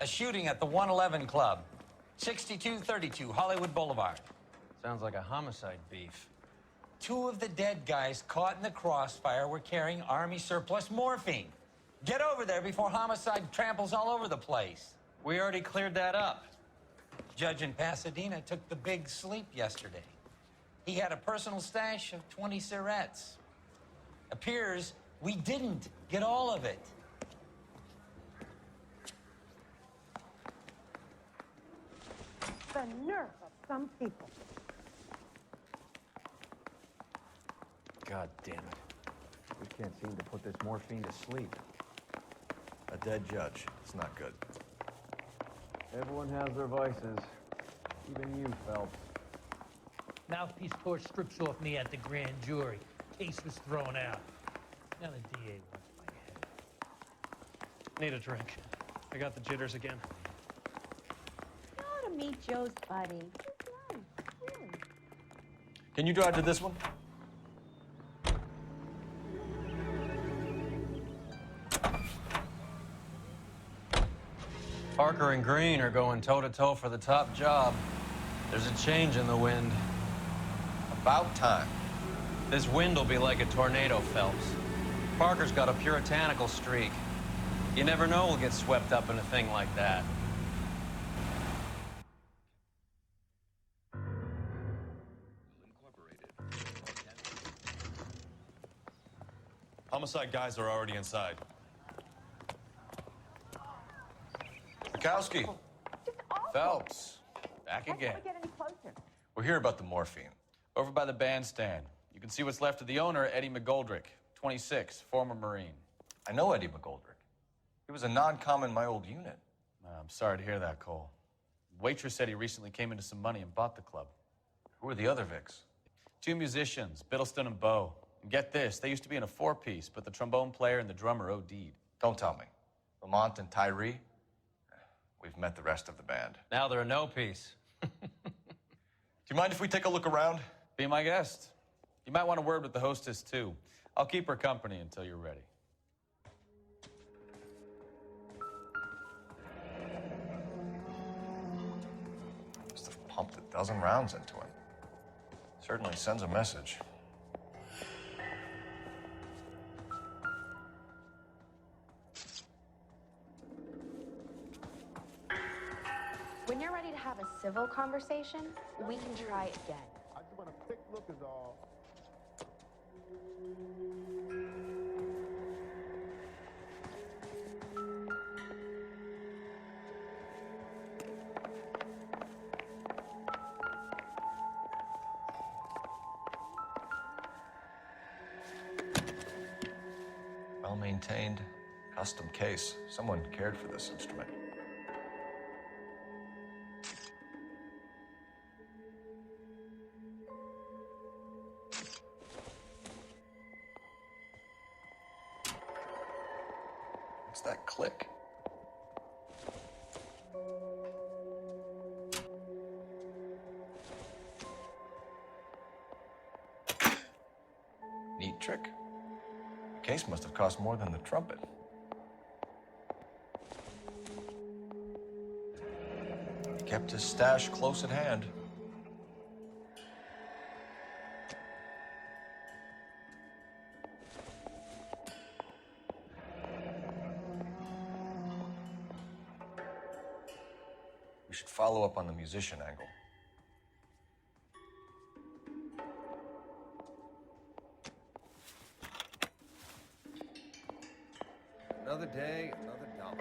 A shooting at the 111 Club, 6232 Hollywood Boulevard. Sounds like a homicide beef. Two of the dead guys caught in the crossfire were carrying Army surplus morphine. Get over there before homicide tramples all over the place. We already cleared that up. Judge in Pasadena took the big sleep yesterday. He had a personal stash of 20 cigarettes. Appears we didn't get all of it. The nerve of some people. God damn it. We can't seem to put this morphine to sleep. A dead judge. It's not good. Everyone has their vices. Even you, Phelps. Mouthpiece court strips off me at the grand jury. Case was thrown out. Now the DA wants my head. Need a drink. I got the jitters again. You ought to meet Joe's buddy. He's nice, really. Can you drive to this one? Parker and Green are going toe-to-toe for the top job. There's a change in the wind. About time. This wind will be like a tornado, Phelps. Parker's got a puritanical streak. You never know we'll get swept up in a thing like that. Homicide guys are already inside. Bukowski. Just awful. Phelps. Back Let's again. never get any closer. We're here about the morphine. Over by the bandstand. You can see what's left of the owner, Eddie McGoldrick, 26, former Marine. I know Eddie McGoldrick. He was a non-com in my old unit. I'm sorry to hear that, Cole. Waitress said he recently came into some money and bought the club. Who are the other Vics? Two musicians, Biddleston and Bo. And get this, they used to be in a four-piece, but the trombone player and the drummer OD'd. Don't tell me. Lamont and Tyree? We've met the rest of the band. Now they're a no-piece. Do you mind if we take a look around? Be my guest. You might want a word with the hostess, too. I'll keep her company until you're ready. Must have pumped a dozen rounds into him. Certainly sends a message. When you're ready to have a civil conversation, we can try again. I just want a quick look is all. Well-maintained, custom case. Someone cared for this instrument. What's that click? Neat trick. The case must have cost more than the trumpet. He kept his stash close at hand. We should follow up on the musician angle. Another day, another dollar.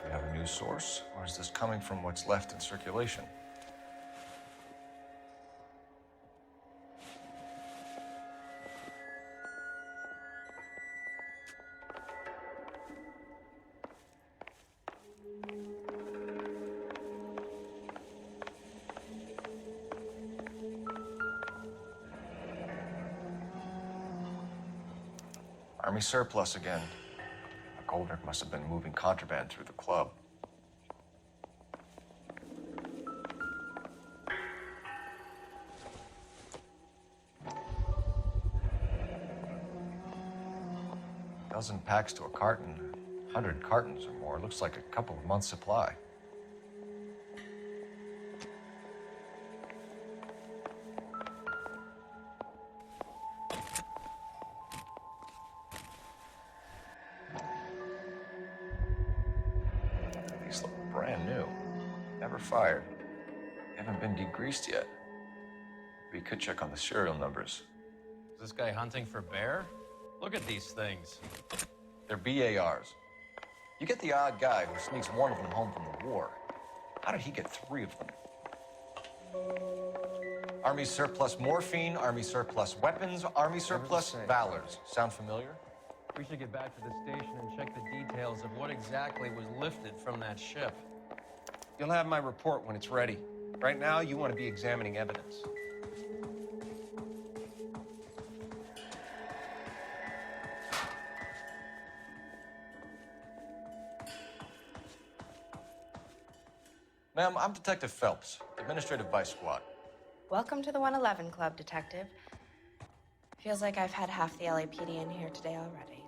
We have a new source, or is this coming from what's left in circulation? Army surplus again. Goldrick must have been moving contraband through the club. Dozen packs to a carton, 100 cartons or more. Looks like a couple of months' supply. These look brand new. Never fired. They haven't been degreased yet. We could check on the serial numbers. Is this guy hunting for bear? Look at these things. They're BARs. You get the odd guy who sneaks one of them home from the war. How did he get 3 of them? Army surplus morphine, Army surplus weapons, Army surplus valors. Sound familiar? We should get back to the station and check the details of what exactly was lifted from that ship. You'll have my report when it's ready. Right now, you want to be examining evidence. Ma'am, I'm Detective Phelps, Administrative Vice Squad. Welcome to the 111 Club, Detective. Feels like I've had half the LAPD in here today already.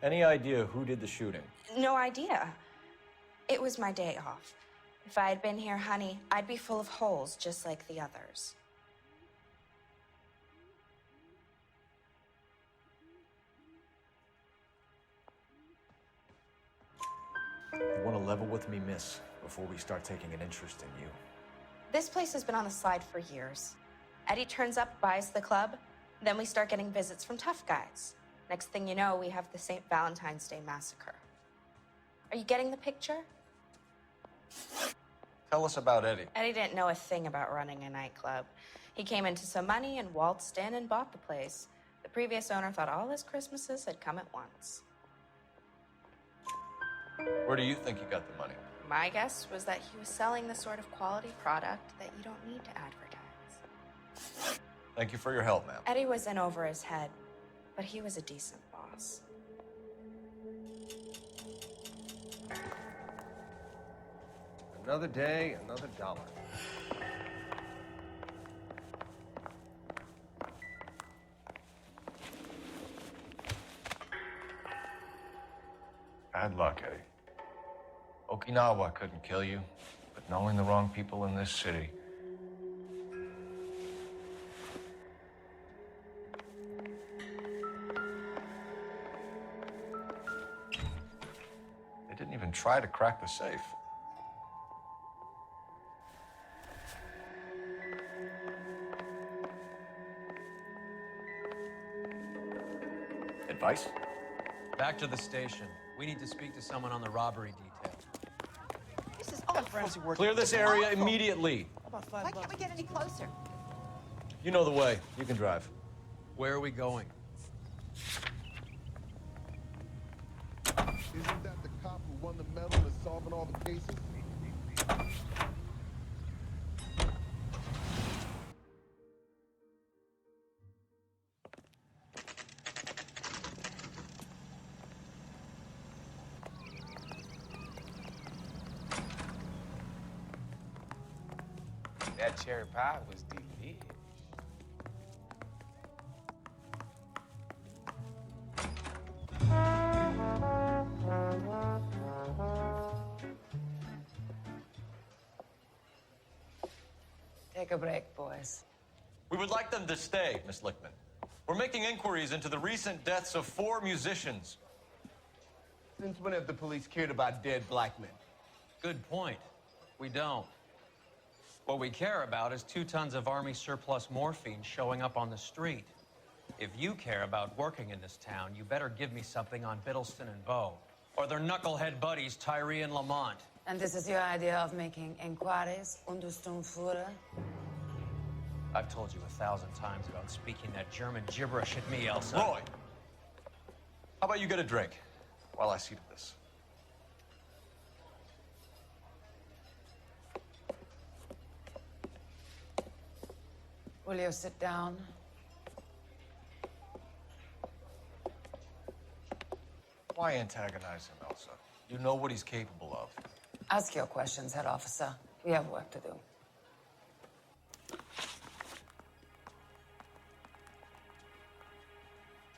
Any idea who did the shooting? No idea. It was my day off. If I had been here, honey, I'd be full of holes just like the others. You want to level with me, miss, before we start taking an interest in you. This place has been on the slide for years. Eddie turns up, buys the club, then we start getting visits from tough guys. Next thing you know, we have the St. Valentine's Day massacre. Are you getting the picture? Tell us about Eddie. Eddie didn't know a thing about running a nightclub. He came into some money and waltzed in and bought the place. The previous owner thought all his Christmases had come at once. Where do you think he got the money? My guess was that he was selling the sort of quality product that you don't need to advertise. Thank you for your help, ma'am. Eddie was in over his head, but he was a decent boss. Another day, another dollar. Bad luck, Eddie. Okinawa couldn't kill you, but knowing the wrong people in this city. They didn't even try to crack the safe. Advice? Back to the station. We need to speak to someone on the robbery detail. This is awful. Clear this area immediately. Why can't we get any closer? You know the way. You can drive. Where are we going? Isn't that the cop who won the medal and is solving all the cases? That cherry pie was delicious. Take a break, boys. We would like them to stay, Miss Lickman. We're making inquiries into the recent deaths of 4 musicians. Since when have the police cared about dead black men? Good point. We don't. What we care about is 2 tons of Army surplus morphine showing up on the street. If you care about working in this town, you better give me something on Biddleston and Bow, or their knucklehead buddies Tyree and Lamont. And this is your idea of making inquiries under Sturmfuhrer? I've told you 1,000 times about speaking that German gibberish at me, Elsa. Roy, how about you get a drink while I see to this? Will you sit down? Why antagonize him, Elsa? You know what he's capable of. Ask your questions, Head Officer. We have work to do.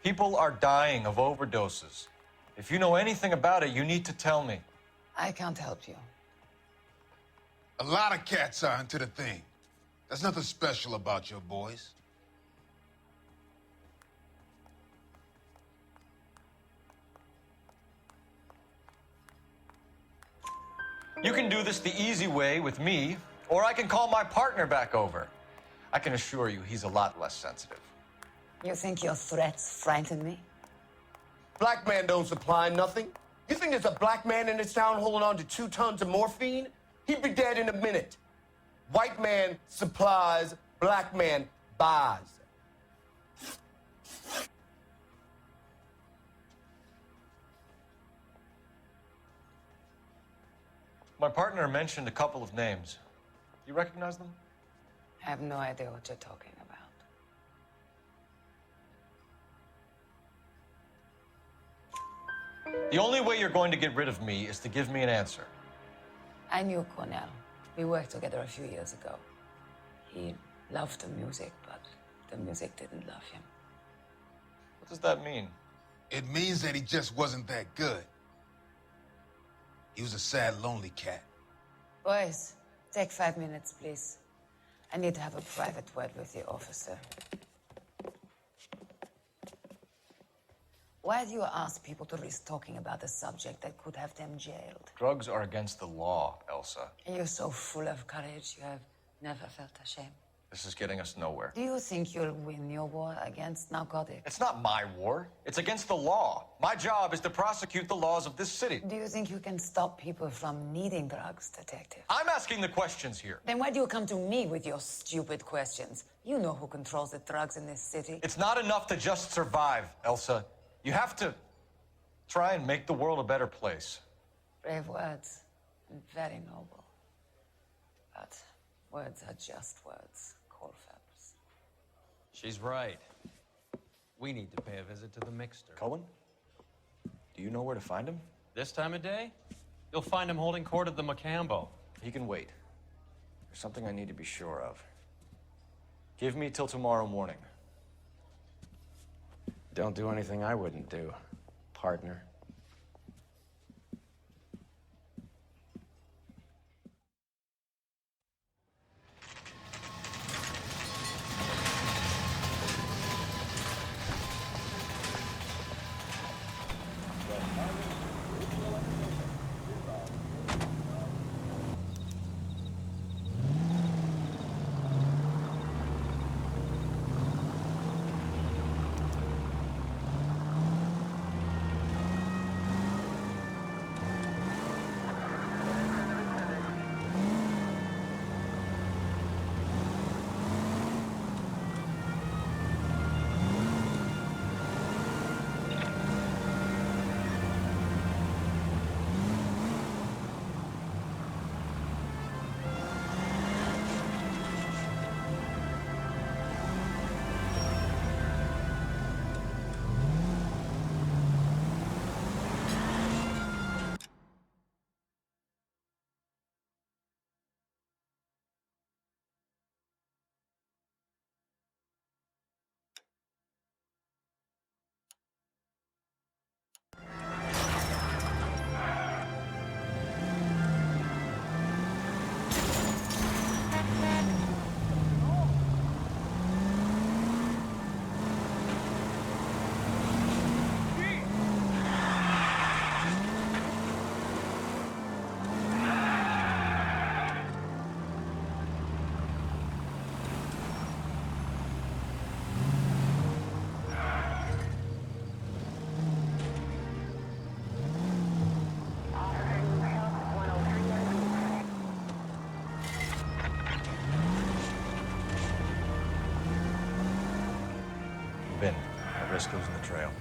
People are dying of overdoses. If you know anything about it, you need to tell me. I can't help you. A lot of cats are into the thing. There's nothing special about your boys. You can do this the easy way with me, or I can call my partner back over. I can assure you he's a lot less sensitive. You think your threats frighten me? Black man don't supply nothing. You think there's a black man in this town holding on to 2 tons of morphine? He'd be dead in a minute. White man supplies, black man buys. My partner mentioned a couple of names. You recognize them? I have no idea what you're talking about. The only way you're going to get rid of me is to give me an answer. I knew Cornell. We worked together a few years ago. He loved the music, but the music didn't love him. What does that mean? It means that he just wasn't that good. He was a sad, lonely cat. Boys, take 5 minutes, please. I need to have a private word with the officer. Why do you ask people to risk talking about a subject that could have them jailed? Drugs are against the law, Elsa. And you're so full of courage, you have never felt ashamed. This is getting us nowhere. Do you think you'll win your war against narcotics? It's not my war. It's against the law. My job is to prosecute the laws of this city. Do you think you can stop people from needing drugs, detective? I'm asking the questions here. Then why do you come to me with your stupid questions? You know who controls the drugs in this city. It's not enough to just survive, Elsa. You have to try and make the world a better place. Brave words, and very noble. But words are just words, Colfax. She's right. We need to pay a visit to the mixer. Cohen? Do you know where to find him? This time of day? You'll find him holding court at the Macambo. He can wait. There's something I need to be sure of. Give me till tomorrow morning. Don't do anything I wouldn't do, partner. Ben, Briscoe's in the trail.